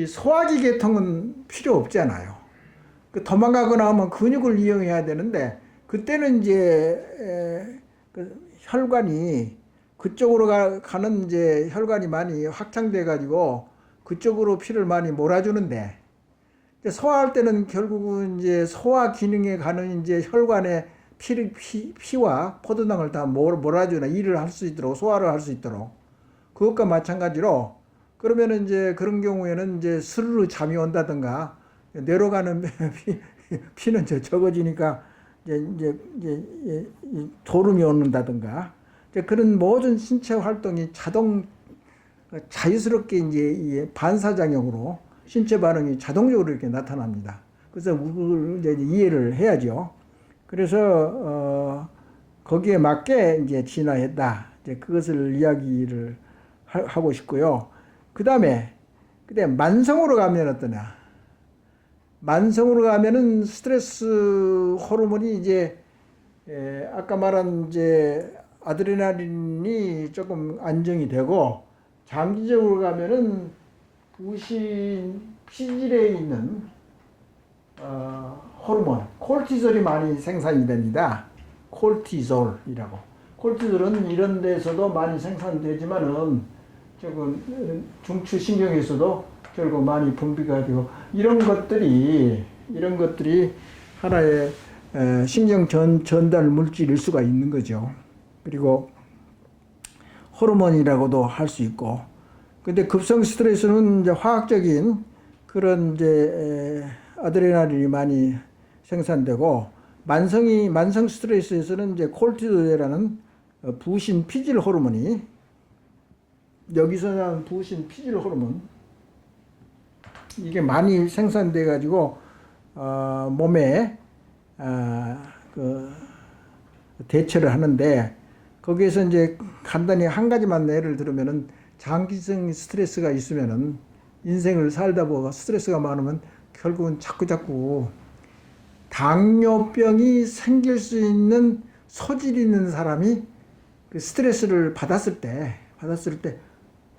소화기 계통은 필요 없잖아요. 그 도망가거나 하면 근육을 이용해야 되는데 그때는 이제 혈관이 그쪽으로 가는 이제 혈관이 많이 확장돼 가지고 그쪽으로 피를 많이 몰아주는데 소화할 때는 결국은 이제 소화 기능에 가는 이제 혈관에 피와 포도당을 다 몰아주나 일을 할 수 있도록 소화를 할 수 있도록 그것과 마찬가지로 그러면은 이제 그런 경우에는 이제 스르르 잠이 온다든가 뇌로 가는 피는 적어지니까 이제 졸음이 오는다든가 그런 모든 신체 활동이 자유스럽게 이제 반사작용으로 신체 반응이 자동적으로 이렇게 나타납니다. 그래서 이제 이해를 해야죠. 그래서 거기에 맞게 이제 진화했다. 이제 그것을 이야기를 하고 싶고요. 그다음에 만성으로 가면 어떠냐? 만성으로 가면은 스트레스 호르몬이 이제 아까 말한 이제 아드레날린이 조금 안정이 되고 장기적으로 가면은 부신 피질에 있는 호르몬 콜티졸이 많이 생산이 됩니다. 콜티졸이라고. 콜티졸은 이런 데서도 많이 생산되지만은 조금 중추신경에서도 결국 많이 분비가 되고 이런 것들이 하나의 신경 전달 물질일 수가 있는 거죠. 그리고 호르몬이라고도 할 수 있고. 근데 급성 스트레스는 이제 화학적인 그런 이제 아드레날린이 많이 생산되고, 만성 스트레스에서는 이제 콜티졸이라는 부신 피질 호르몬이, 여기서 나온 부신 피질 호르몬, 이게 많이 생산돼 가지고 몸에 그 대처를 하는데, 거기에서 이제 간단히 한 가지만 예를 들으면은, 장기성 스트레스가 있으면은, 인생을 살다 보고 스트레스가 많으면 결국은 자꾸 당뇨병이 생길 수 있는 소질이 있는 사람이 그 스트레스를 받았을 때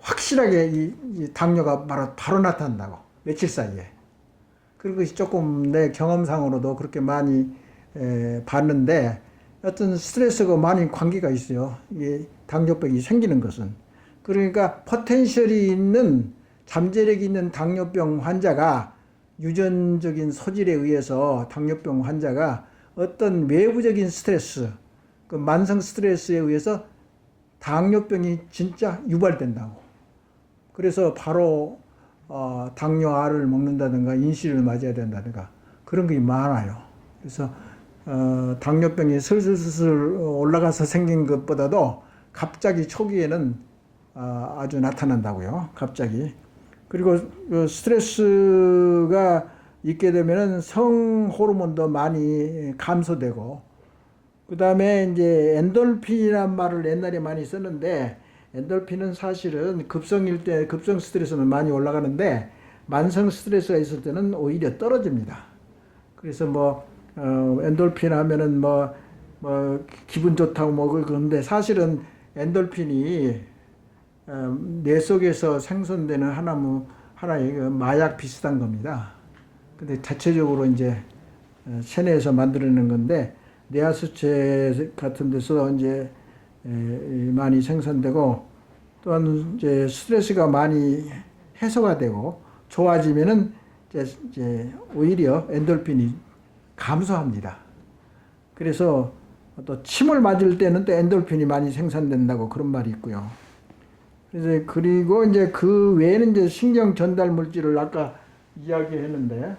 확실하게 이 당뇨가 바로 나타난다고, 며칠 사이에. 그런 것이 조금 내 경험상으로도 그렇게 많이 봤는데, 어떤 스트레스가 많이 관계가 있어요. 이게 당뇨병이 생기는 것은. 그러니까 포텐셜이 있는, 잠재력이 있는 당뇨병 환자가, 유전적인 소질에 의해서 당뇨병 환자가 어떤 외부적인 스트레스, 그 만성 스트레스에 의해서 당뇨병이 진짜 유발된다고. 그래서 바로 당뇨알을 먹는다든가 인슐린을 맞아야 된다든가 그런 게 많아요. 그래서 당뇨병이 슬슬 올라가서 생긴 것보다도 갑자기 초기에는 아주 나타난다고요. 갑자기. 그리고 스트레스가 있게 되면은 성 호르몬도 많이 감소되고, 그 다음에 이제 엔돌핀이란 말을 옛날에 많이 썼는데, 엔돌핀은 사실은 급성일 때, 급성 스트레스는 많이 올라가는데, 만성 스트레스가 있을 때는 오히려 떨어집니다. 그래서 엔돌핀 하면은 기분 좋다고 그런데, 사실은 엔돌핀이 뇌 속에서 생성되는 하나의 마약 비슷한 겁니다. 근데 자체적으로 이제 체내에서 만들어내는 건데, 뇌하수체 같은 데서 이제 많이 생산되고, 또한 이제 스트레스가 많이 해소가 되고 좋아지면은 이제 오히려 엔돌핀이 감소합니다. 그래서 또 침을 맞을 때는 또 엔돌핀이 많이 생산된다고 그런 말이 있고요. 그래서 그리고 이제 그 외에는 이제 신경 전달 물질을 아까 이야기했는데,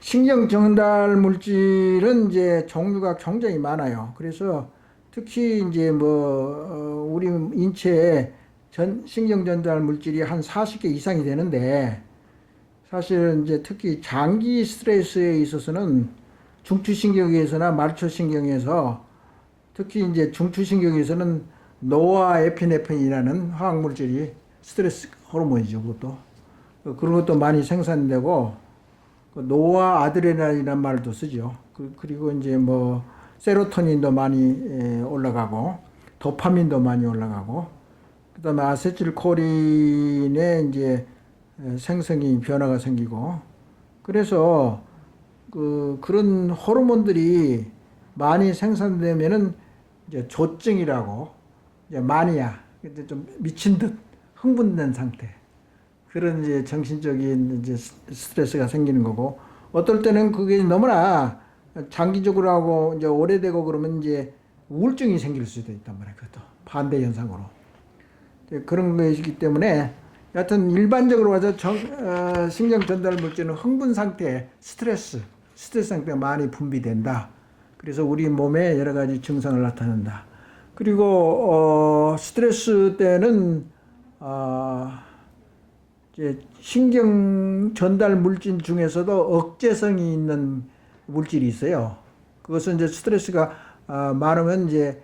신경 전달 물질은 이제 종류가 굉장히 많아요. 그래서 특히 이제 우리 인체에 신경 전달 물질이 한 40개 이상이 되는데, 사실은 이제 특히 장기 스트레스에 있어서는 중추신경에서나 말초신경에서, 특히 이제 중추신경에서는 노아에피네프린이라는 화학물질이 스트레스 호르몬이죠. 그것도. 그런 것도 많이 생산되고, 노아아드레날이라는 말도 쓰죠. 그리고 이제 세로토닌도 많이 올라가고, 도파민도 많이 올라가고, 그 다음에 아세틸콜린의 이제 생성이 변화가 생기고, 그래서 그런 호르몬들이 많이 생산되면은 이제 조증이라고, 이제 마니아, 좀 미친 듯 흥분된 상태, 그런 이제 정신적인 이제 스트레스가 생기는 거고, 어떨 때는 그게 너무나 장기적으로 하고 이제 오래되고 그러면 이제 우울증이 생길 수도 있단 말이에요. 그것도 반대 현상으로. 그런 것이기 때문에, 여하튼 일반적으로 와서 신경 전달 물질은 흥분 상태, 스트레스 상태가 많이 분비된다. 그래서 우리 몸에 여러 가지 증상을 나타낸다. 그리고 스트레스 때는 이제 신경 전달 물질 중에서도 억제성이 있는 물질이 있어요. 그것은 이제 스트레스가 많으면 이제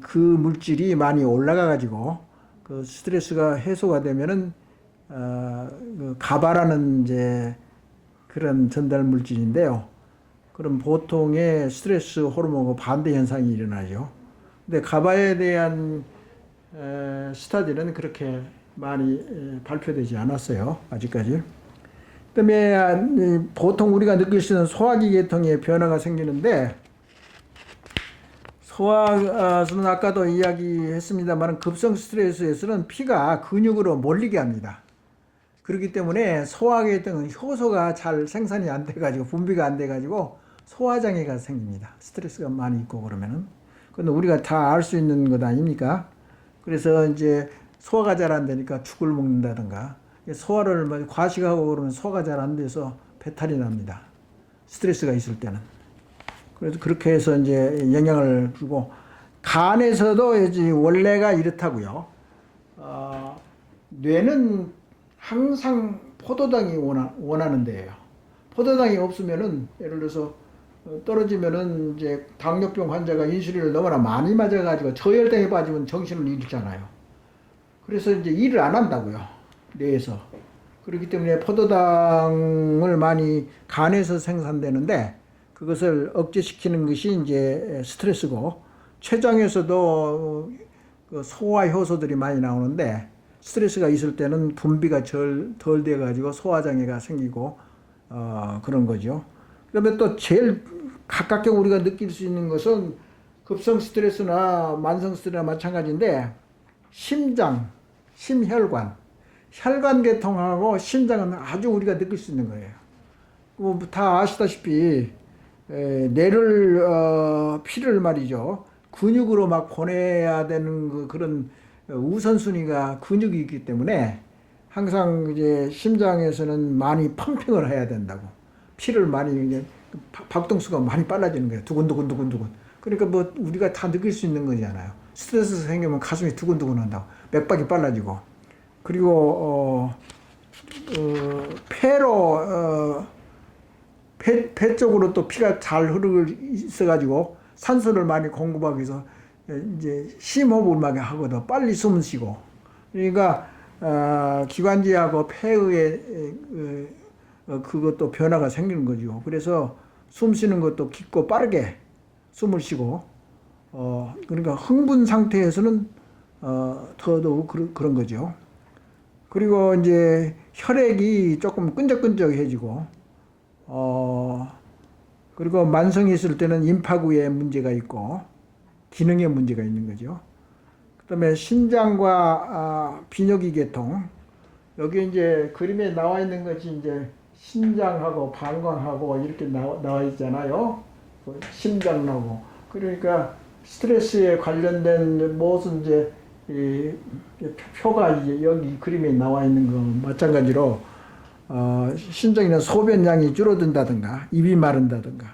그 물질이 많이 올라가 가지고, 그 스트레스가 해소가 되면은 가바라는 이제 그런 전달 물질인데요. 그럼 보통의 스트레스 호르몬과 반대 현상이 일어나죠. 근데 가바에 대한 스타디는 그렇게 많이 발표되지 않았어요. 아직까지. 그다음에 보통 우리가 느낄 수 있는 소화기 계통의 변화가 생기는데, 소화는 아까도 이야기했습니다만, 급성 스트레스에서는 피가 근육으로 몰리게 합니다. 그렇기 때문에 소화기에 있던 효소가 잘 생산이 안 돼가지고 분비가 안 돼가지고 소화장애가 생깁니다. 스트레스가 많이 있고 그러면은. 근데 우리가 다 알 수 있는 것 아닙니까? 그래서 이제 소화가 잘 안 되니까 죽을 먹는다든가 소화를 뭐 과식하고 그러면 소화가 잘 안 돼서 배탈이 납니다. 스트레스가 있을 때는. 그래서 그렇게 해서 이제 영향을 주고 간에서도 이제 원래가 이렇다고요. 뇌는 항상 포도당이 원하는 데예요. 포도당이 없으면은 예를 들어서 떨어지면은 이제 당뇨병 환자가 인슐린을 너무나 많이 맞아가지고 저혈당에 빠지면 정신을 잃잖아요. 그래서 이제 일을 안 한다고요. 뇌에서. 그렇기 때문에 포도당을 많이 간에서 생산되는데 그것을 억제시키는 것이 이제 스트레스고 췌장에서도 그 소화 효소들이 많이 나오는데 스트레스가 있을 때는 분비가 덜 돼가지고 소화장애가 생기고 그런 거죠. 그다음에 또 제일 가깝게 우리가 느낄 수 있는 것은 급성 스트레스나 만성 스트레스나 마찬가지인데 심장, 심혈관, 혈관계통하고 심장은 아주 우리가 느낄 수 있는 거예요. 다 아시다시피 뇌를 피를 말이죠. 근육으로 막 보내야 되는 그런 우선순위가 근육이 있기 때문에 항상 이제 심장에서는 많이 펌핑을 해야 된다고. 피를 많이 이제 박동수가 많이 빨라지는 거예요. 두근두근두근두근. 그러니까 뭐 우리가 다 느낄 수 있는 거잖아요. 스트레스 생기면 가슴이 두근두근 한다고. 맥박이 빨라지고. 그리고 폐로 폐 쪽으로 또 피가 잘 흐르고 있어가지고 산소를 많이 공급하기 위해서 이제 심호흡을 많이 하거든. 빨리 숨을 쉬고. 그러니까 기관지하고 폐의 그것도 변화가 생기는 거죠. 그래서 숨 쉬는 것도 깊고 빠르게 숨을 쉬고 그러니까 흥분 상태에서는 더더욱 그런 거죠. 그리고 이제 혈액이 조금 끈적끈적해지고 그리고 만성이 있을 때는 임파구에 문제가 있고 기능에 문제가 있는 거죠. 그다음에 신장과 비뇨기 계통 여기 이제 그림에 나와 있는 것이 이제 신장하고 방광하고 이렇게 나와 있잖아요. 심장하고 그러니까 스트레스에 관련된 무슨 이제 이 표가 이제 여기 그림에 나와 있는 거 마찬가지로 신장이나 소변량이 줄어든다든가 입이 마른다든가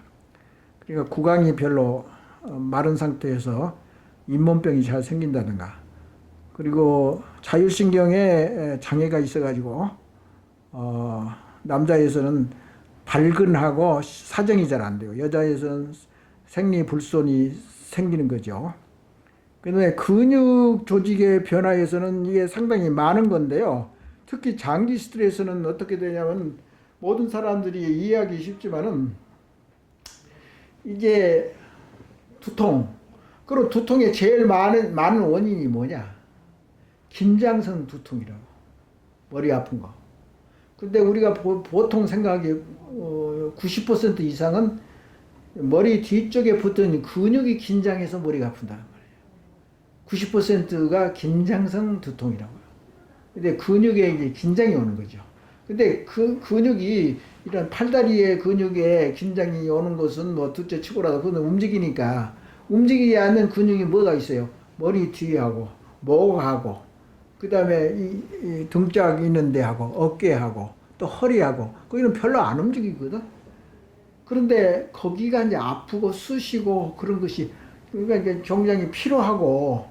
그러니까 구강이 별로 마른 상태에서 잇몸병이 잘 생긴다든가 그리고 자율신경에 장애가 있어가지고 남자에서는 발근하고 사정이 잘 안 돼요. 여자에서는 생리불순이 생기는 거죠. 그런데 근육 조직의 변화에서는 이게 상당히 많은 건데요. 특히 장기 스트레스는 어떻게 되냐면 모든 사람들이 이해하기 쉽지만은 이게 두통. 그리고 두통의 제일 많은 원인이 뭐냐? 긴장성 두통이라고. 머리 아픈 거. 근데 우리가 보통 생각하기 90% 이상은 머리 뒤쪽에 붙은 근육이 긴장해서 머리가 아픈다는 말이에요. 90%가 긴장성 두통이라고요. 근데 근육에 이제 긴장이 오는 거죠. 근데 그 근육이 이런 팔다리의 근육에 긴장이 오는 것은 뭐 둘째 치고라도 그건 움직이니까 움직이지 않는 근육이 뭐가 있어요? 머리 뒤하고 목하고 그 다음에 이 등짝 있는 데하고 어깨하고 또 허리하고 거기는 별로 안 움직이거든. 그런데 거기가 이제 아프고 쑤시고 그런 것이 그러니까 이제 굉장히 피로하고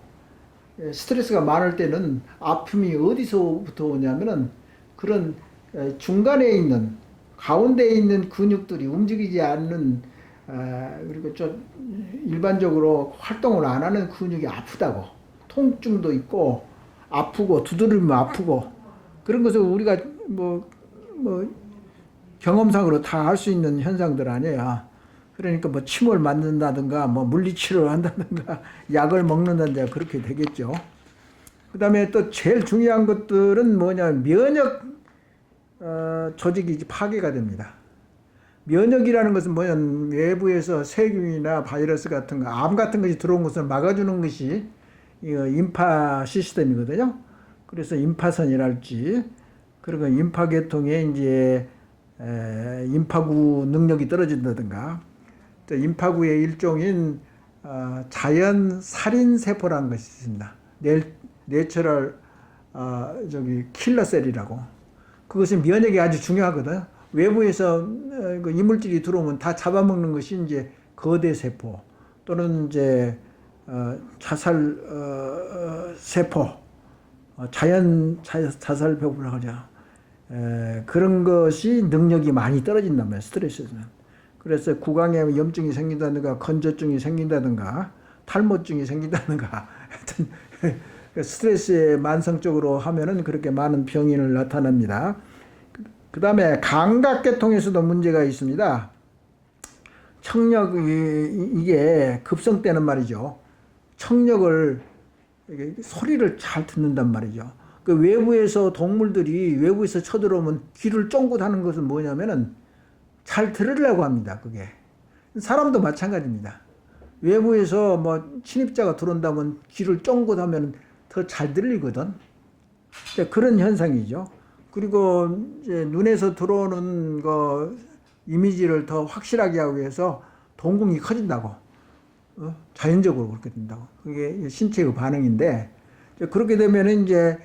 스트레스가 많을 때는 아픔이 어디서부터 오냐면은 그런 중간에 있는 가운데에 있는 근육들이 움직이지 않는 그리고 좀 일반적으로 활동을 안 하는 근육이 아프다고 통증도 있고 아프고 두드리면 아프고 그런 것을 우리가 뭐 경험상으로 다 할 수 있는 현상들 아니야. 그러니까 뭐 침을 맞는다든가 뭐 물리치료를 한다든가 약을 먹는다든가 그렇게 되겠죠. 그 다음에 또 제일 중요한 것들은 뭐냐면 면역 조직이 파괴가 됩니다. 면역이라는 것은 뭐냐면 외부에서 세균이나 바이러스 같은 거, 암 같은 것이 들어온 것을 막아주는 것이 임파 시스템이거든요. 그래서 임파선이랄지 그리고 임파계통에 이제 임파구 능력이 떨어진다든가, 또 임파구의 일종인 자연 살인 세포라는 것이 있습니다. 내추럴 킬러셀이라고. 그것은 면역이 아주 중요하거든. 외부에서 그 이물질이 들어오면 다 잡아먹는 것이 이제 거대 세포 또는 이제 자살 세포, 자살 세포라고 하죠. 그런 것이 능력이 많이 떨어진단 말이에요. 스트레스는. 그래서 구강에 염증이 생긴다든가 건조증이 생긴다든가 탈모증이 생긴다든가 하여튼 스트레스에 만성적으로 하면은 그렇게 많은 병인을 나타납니다. 그 다음에 감각계통에서도 문제가 있습니다. 청력이 이게 급성되는 말이죠. 청력을 소리를 잘 듣는단 말이죠. 그 외부에서 동물들이 외부에서 쳐들어오면 귀를 쫑긋 하는 것은 뭐냐면은 잘 들으려고 합니다. 그게 사람도 마찬가지입니다. 외부에서 뭐 침입자가 들어온다면 귀를 쫑긋 하면 더 잘 들리거든. 그런 현상이죠. 그리고 이제 눈에서 들어오는 거 이미지를 더 확실하게 하기 위해서 동공이 커진다고. 자연적으로 그렇게 된다고. 그게 신체의 반응인데, 그렇게 되면은 이제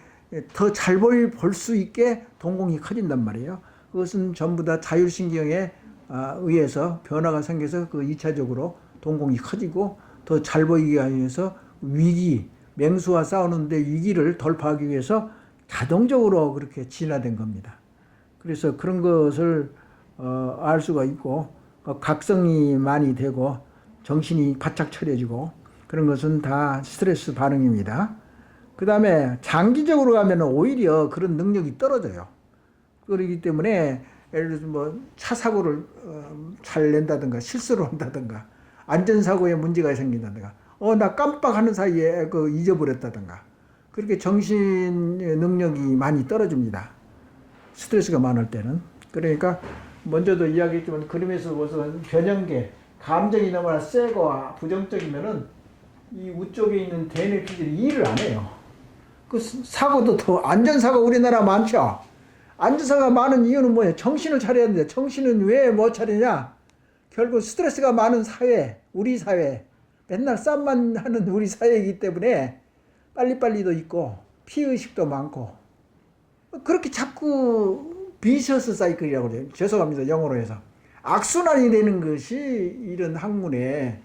더 잘 볼 수 있게 동공이 커진단 말이에요. 그것은 전부 다 자율신경에 의해서 변화가 생겨서 그 2차적으로 동공이 커지고 더 잘 보이게 하기 위해서 위기, 맹수와 싸우는데 위기를 돌파하기 위해서 자동적으로 그렇게 진화된 겁니다. 그래서 그런 것을 알 수가 있고, 각성이 많이 되고 정신이 바짝 차려지고 그런 것은 다 스트레스 반응입니다. 그 다음에 장기적으로 가면 오히려 그런 능력이 떨어져요. 그렇기 때문에 예를 들어서 뭐 차 사고를 잘 낸다든가 실수를 한다든가 안전사고에 문제가 생긴다든가 나 깜빡하는 사이에 잊어버렸다든가 그렇게 정신 능력이 많이 떨어집니다. 스트레스가 많을 때는. 그러니까 먼저도 이야기했지만 그림에서 보면 변형계 감정이 너무나 세고 부정적이면은 이 우쪽에 있는 대뇌피들이 일을 안 해요. 그 사고도 더 안전사고 우리나라 많죠. 안전사고가 많은 이유는 뭐예요? 정신을 차려야 되는데 정신은 왜 못 차리냐? 결국 스트레스가 많은 사회, 우리 사회, 맨날 싸움만 하는 우리 사회이기 때문에 빨리빨리도 있고 피의식도 많고 그렇게 자꾸 비셔스 사이클이라고 그래요. 죄송합니다. 영어로 해서. 악순환이 되는 것이 이런 학문의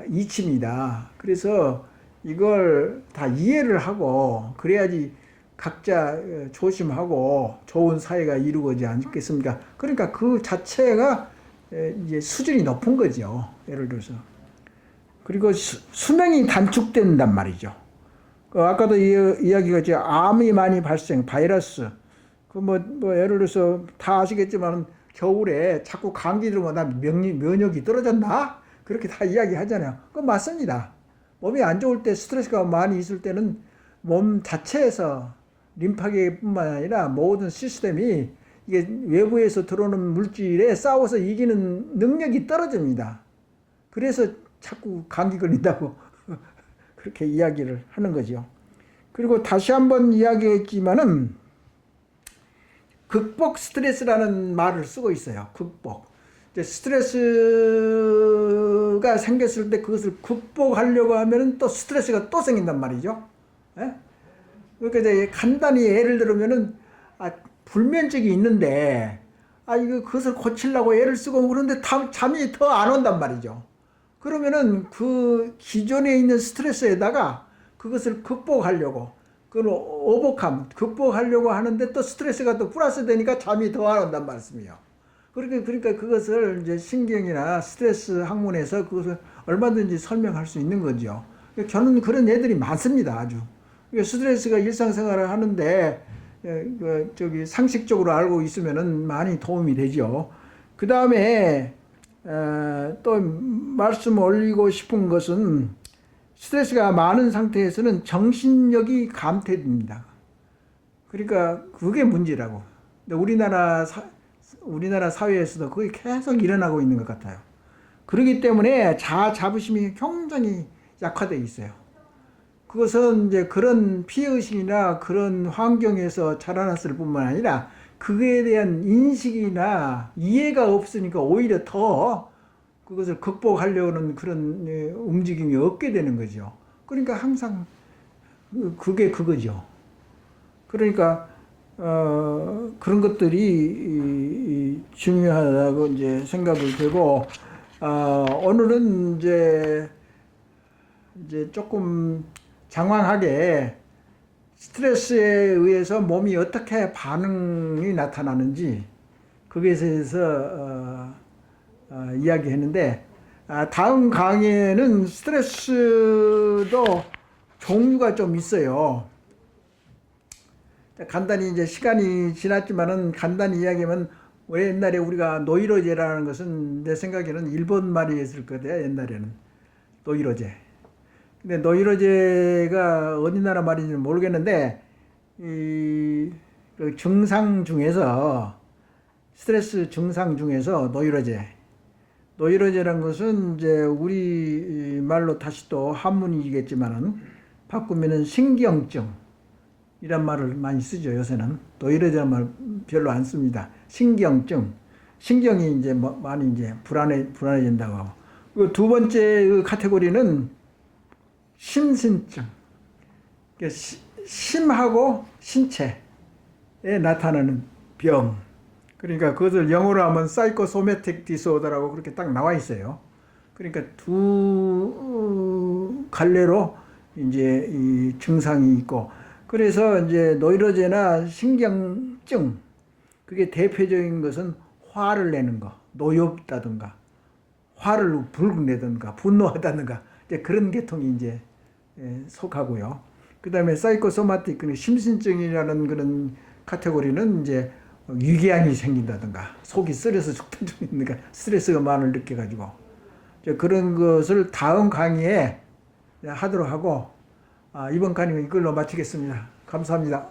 이치입니다. 그래서 이걸 다 이해를 하고 그래야지 각자 조심하고 좋은 사회가 이루어지지 않겠습니까? 그러니까 그 자체가 이제 수준이 높은 거죠. 예를 들어서. 그리고 수명이 단축된단 말이죠. 아까도 이야기가 이제 암이 많이 발생, 바이러스. 예를 들어서 다 아시겠지만 겨울에 자꾸 감기 들면 나 면역이 떨어졌나? 그렇게 다 이야기 하잖아요. 그건 맞습니다. 몸이 안 좋을 때 스트레스가 많이 있을 때는 몸 자체에서 림파계뿐만 아니라 모든 시스템이 이게 외부에서 들어오는 물질에 싸워서 이기는 능력이 떨어집니다. 그래서 자꾸 감기 걸린다고 그렇게 이야기를 하는 거죠. 그리고 다시 한번 이야기했지만은 극복 스트레스라는 말을 쓰고 있어요. 극복. 스트레스가 생겼을 때 그것을 극복하려고 하면은 또 스트레스가 또 생긴단 말이죠. 예? 그러니까 이제 간단히 예를 들면은 불면증이 있는데 그것을 고치려고 애를 쓰고 그런데 잠이 더 안 온단 말이죠. 그러면은 그 기존에 있는 스트레스에다가 그것을 극복하려고 극복하려고 하는데 또 스트레스가 또 플러스 되니까 잠이 더 안 온단 말씀이에요. 그러니까 그것을 이제 신경이나 스트레스 학문에서 그것을 얼마든지 설명할 수 있는 거죠. 저는 그런 애들이 많습니다. 아주. 스트레스가 일상생활을 하는데 상식적으로 알고 있으면은 많이 도움이 되죠. 그 다음에 또 말씀 올리고 싶은 것은 스트레스가 많은 상태에서는 정신력이 감퇴됩니다. 그러니까 그게 문제라고. 근데 우리나라 사회에서도 그게 계속 일어나고 있는 것 같아요. 그렇기 때문에 자아 자부심이 굉장히 약화되어 있어요. 그것은 이제 그런 피해의식이나 그런 환경에서 자라났을 뿐만 아니라 그에 대한 인식이나 이해가 없으니까 오히려 더 그것을 극복하려는 그런 움직임이 없게 되는 거죠. 그러니까 항상 그게 그거죠. 그러니까 그런 것들이 중요하다고 이제 생각을 되고 오늘은 이제 조금 장황하게 스트레스에 의해서 몸이 어떻게 반응이 나타나는지 거기에 대해서 이야기했는데 다음 강의에는 스트레스도 종류가 좀 있어요. 간단히 이제 시간이 지났지만은 간단히 이야기하면 왜 옛날에 우리가 노이로제라는 것은 내 생각에는 일본 말이었을 거예요. 옛날에는 노이로제. 근데 노이로제가 어디 나라 말인지는 모르겠는데 이 그 증상 중에서 스트레스 증상 중에서 노이로제라는 것은 이제 우리 말로 다시 또 한문이겠지만은 바꾸면은 신경증 이란 말을 많이 쓰죠. 요새는 노이로제라는 말 별로 안 씁니다. 신경증, 신경이 이제 많이 이제 불안해진다고 하고. 그 두 번째 그 카테고리는 심신증. 심하고 신체에 나타나는 병. 그러니까 그것을 영어로 하면 사이코소매틱 디소더라고 그렇게 딱 나와 있어요. 그러니까 두 갈래로 이제 이 증상이 있고, 그래서 이제 노이로제나 신경증, 그게 대표적인 것은 화를 내는 거, 노엽다든가, 화를 불고 내든가, 분노하다든가, 이제 그런 계통이 이제 속하고요. 그 다음에 사이코소마틱, 심신증이라는 그런 카테고리는 이제 위궤양이 생긴다든가, 속이 쓰려서 죽든가, 스트레스가 많을 느껴가지고, 그런 것을 다음 강의에 하도록 하고, 이번 강의는 이걸로 마치겠습니다. 감사합니다.